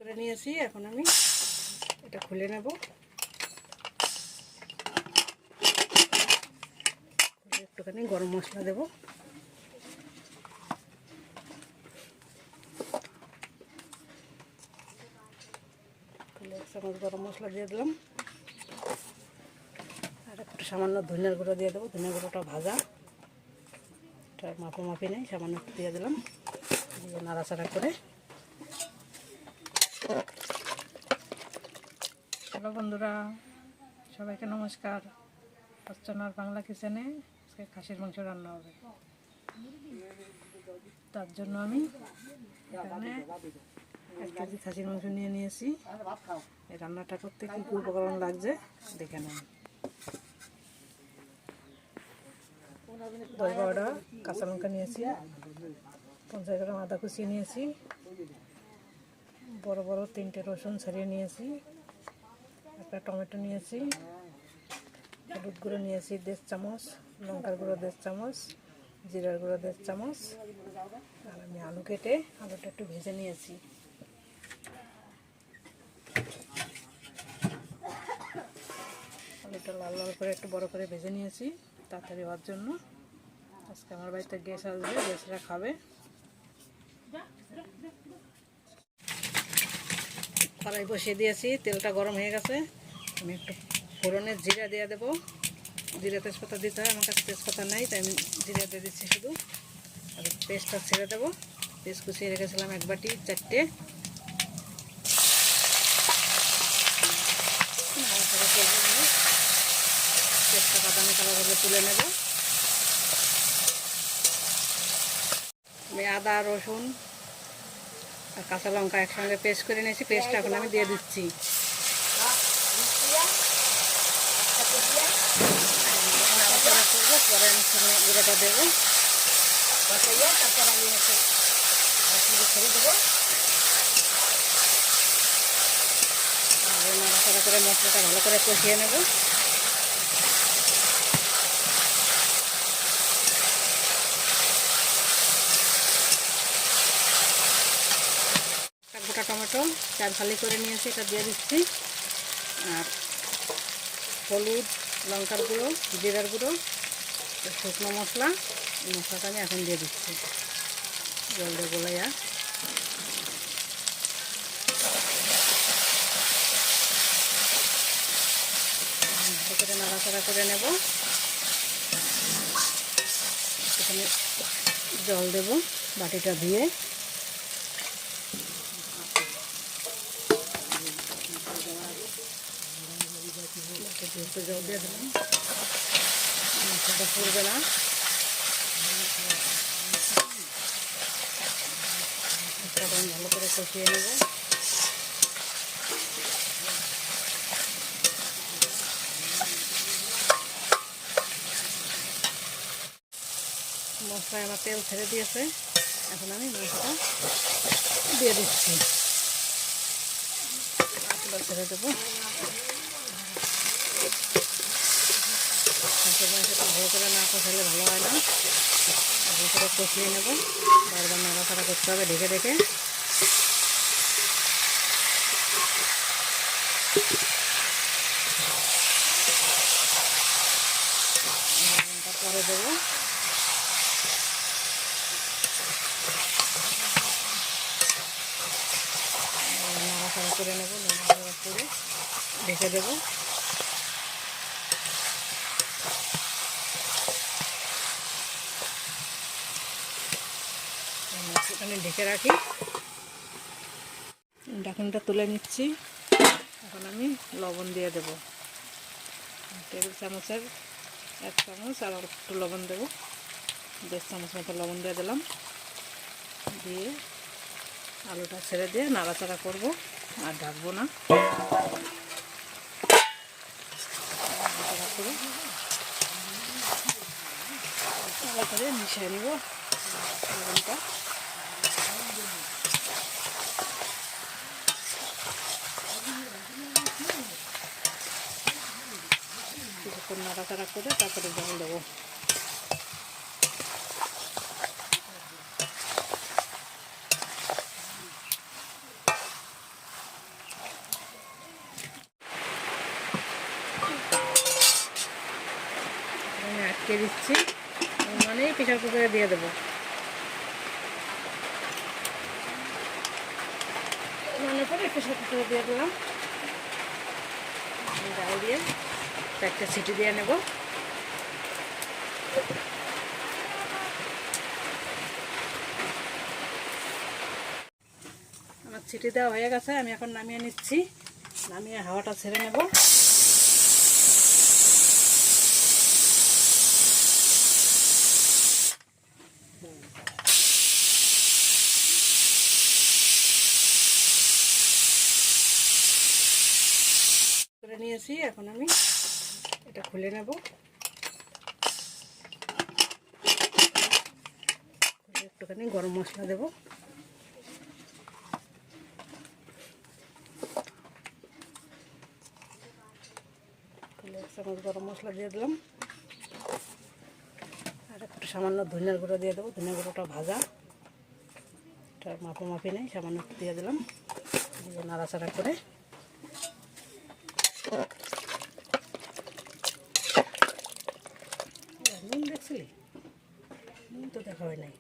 করে নিয়েছি। এখন আমি এটা খুলে নেব। একটুখানি গরম মশলা দেব। এক চামচ গরম মশলা দিয়ে দিলাম। আর একটু সামান্য ধনিয়ার গুঁড়ো দিয়ে দেবো। ধনিয়ার গুঁড়োটা ভাজা, এটা মাপি নেই, সামান্য একটু দিয়ে দিলাম। দিয়ে নাড়াচাড়া করে। হ্যালো বন্ধুরা, সবাইকে নমস্কার। অর্চনার বাংলা কিচেনে আজকে খাসির মাংস রান্না হবে। তার জন্য আমি এখানে 1 কেজি খাসির মাংস নিয়ে নিয়েছি। এই রান্নাটা করতে কী কী উপকরণ লাগছে দেখে নেন। 10-12টা কাঁচা লঙ্কা নিয়েছি, 50 গ্রাম আদা কুচিয়ে নিয়েছি, বড় বড় 3টে রসুন ছাড়িয়ে নিয়েছি, একটা টমেটো নিয়েছি, হলুদ গুঁড়ো নিয়েছি 1.5 চামচ, লঙ্কার গুঁড়ো 1.5 চামচ, জিরার গুঁড়ো 1.5 চামচ। আর আমি আলু কেটে আলুটা একটু ভেজে নিয়েছি। আলুটা লাল লাল করে একটু বড় করে ভেজে নিয়েছি তাড়াতাড়ি হওয়ার জন্য। আজকে আমার বাড়িতে গ্যাস আসবে, গ্যাসরা খাবে। কড়াই বসিয়ে দিয়েছি, তেলটা গরম হয়ে গেছে। আমি একটু ফোড়নের জিরা দিয়ে দেবো। জিরা তেজপাতা দিতে হয়, আমার কাছে তেজপাতা নাই, তাই আমি জিরা দিয়ে দিচ্ছি শুধু। আর পেস্টটা ছেড়ে দেবো। পেস্ট কুচিয়ে রেখেছিলাম 1 বাটি 4টে। পেস্টটা বাদামি কালার হলে তুলে নেব। আমি আদা রসুন আর কাঁচা লঙ্কা একসঙ্গে পেস্ট করে নিয়েছি। পেস্টটা এখন আমি দিয়ে দিচ্ছি। পরে আমি গুঁড়োটা দেবো। ছেড়ে দেবো। নাড়াচাড়া করে মশলাটা ভালো করে কষিয়ে নেব। একটা গোটা টমেটো 4 ফালি করে নিয়েছি, এটা দিয়ে দিচ্ছি। আর হলুদ, লঙ্কার গুঁড়ো, জিরার গুঁড়ো, শুকনো মশলা, এই মশলাটা আমি এখন দিয়ে দিচ্ছি। জল দিয়ে গোলাইয়া করে নাড়াচাড়া করে নেব। এখানে জল দেব বাটিটা দিয়ে। একটু জল দিয়ে দিলাম, মশলাটা পুড়বে না। আমি ভালো করে কষিয়ে নেব। মশলায় আমার তেল ছেড়ে দিয়েছে, এখন আমি মশলা দিয়ে দিচ্ছি। আঁচটা ছেড়ে দেবো। মাংসটা ভালো করে না কষালে ভালো হয় না। ভালো করে কষিয়ে নেব। বারবার নাড়াচাড়া করতে হবে ঢেকে ঢেকে। পরে দেবো। নাড়াচাড়া করে নেব, নাড়াচাড়া করে ঢেকে দেবো। এখানে ঢেকে রাখি। ঢাকনটা তুলে নিচ্ছি। এখন আমি লবণ দিয়ে দেবো। টেবিল চামচের 1 চামচ, আর একটু লবণ দেবো। 1.5 চামচ মতো লবণ দিয়ে দিলাম। দিয়ে আলুটা ছেড়ে দিয়ে নাড়াচাড়া করব, আর ঢাকবো না। নাড়াচাড়া করে ভালো করে মিশিয়ে নিব লবণটা। কিছুক্ষণ নাড়াচাড়া করে তারপরে জল দেবো। ঢেকে দিচ্ছি, মানে প্রেসার কুকারে দিয়ে দেবো। মানে পরে প্রেসার কুকারে দিয়ে দিলাম, ডাল দিয়ে একটা সিটি দিয়ে নেব। আমার সিটি দেওয়া হয়ে গেছে, আমি এখন নামিয়ে নিচ্ছি। নামিয়ে হাওয়াটা ছেড়ে নেব। করে নিয়েছি, এখন আমি এটা খুলে নেব। একটুখানি গরম মশলা দেব। এক চামচ গরম মশলা দিয়ে দিলাম, আর একটু সামান্য ধনিয়ার গুঁড়ো দিয়ে দেবো। ধনিয়ার গুঁড়োটা ভাজা, এটা মাপি নেই, সামান্য একটু দিয়ে দিলাম। দিয়ে নাড়াচাড়া করে নুন দেখছিলি? নুন তো দেখা হয় নাই।